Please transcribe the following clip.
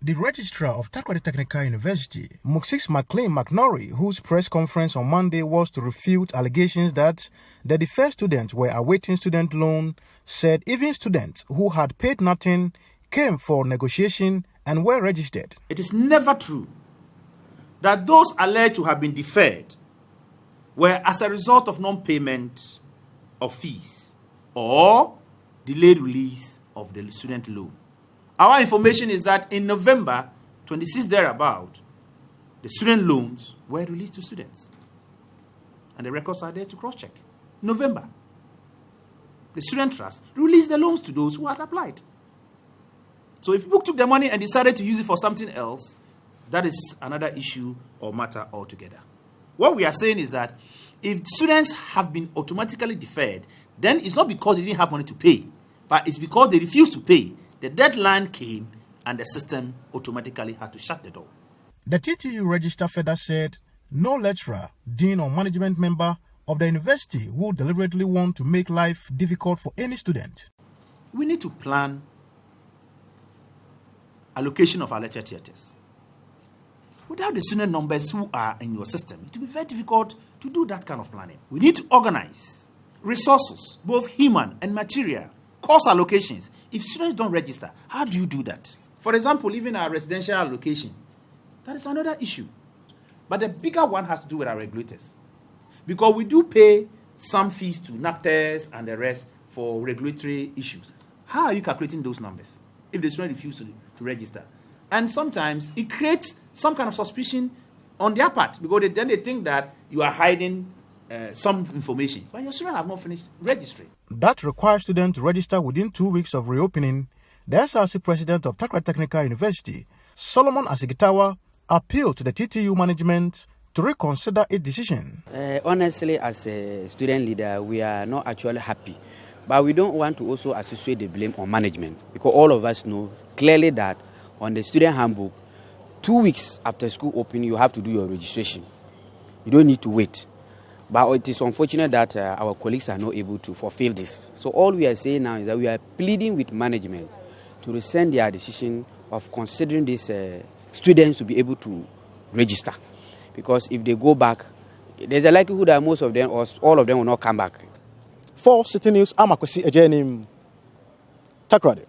The Registrar of Takoradi Technical University, McLean Abnory, whose press conference on Monday was to refute allegations that the deferred students were awaiting student loan, said even students who had paid nothing came for negotiation and were registered. It is never true that those alleged to have been deferred were as a result of non-payment of fees or delayed release of the student loan. Our information is that in November 26 thereabout, the student loans were released to students. And the records are there to cross-check. November, the student trust released the loans to those who had applied. So if people took the money and decided to use it for something else, that is another issue or matter altogether. What we are saying is that if students have been automatically deferred, then it's not because they didn't have money to pay, but it's because they refused to pay. The deadline came and the system automatically had to shut the door. The TTU Registrar further said no lecturer, dean or management member of the university would deliberately want to make life difficult for any student. We need to plan allocation of our lecture theatres. Without the student numbers who are in your system, it will be very difficult to do that kind of planning. We need to organize resources, both human and material, course allocations. If students don't register, how do you do that? For example, even our residential allocation, that is another issue. But the bigger one has to do with our regulators. Because we do pay some fees to NAPTES and the rest for regulatory issues. How are you calculating those numbers if the student refuses to register? And sometimes it creates some kind of suspicion on their part because then they think that you are hiding some information. But your students have not finished registering. That requires students to register within 2 weeks of reopening. The SRC president of Takoradi Technical University, Solomon Asigitawa, appealed to the TTU management to reconsider its decision. Honestly, as a student leader, we are not actually happy. But we don't want to also associate the blame on management because all of us know clearly that on the student handbook, 2 weeks after school opening, you have to do your registration. You don't need to wait. But it is unfortunate that our colleagues are not able to fulfill this. So all we are saying now is that we are pleading with management to rescind their decision of considering these students to be able to register. Because if they go back, there's a likelihood that most of them or all of them will not come back. For Citi News, I'm Takoradi.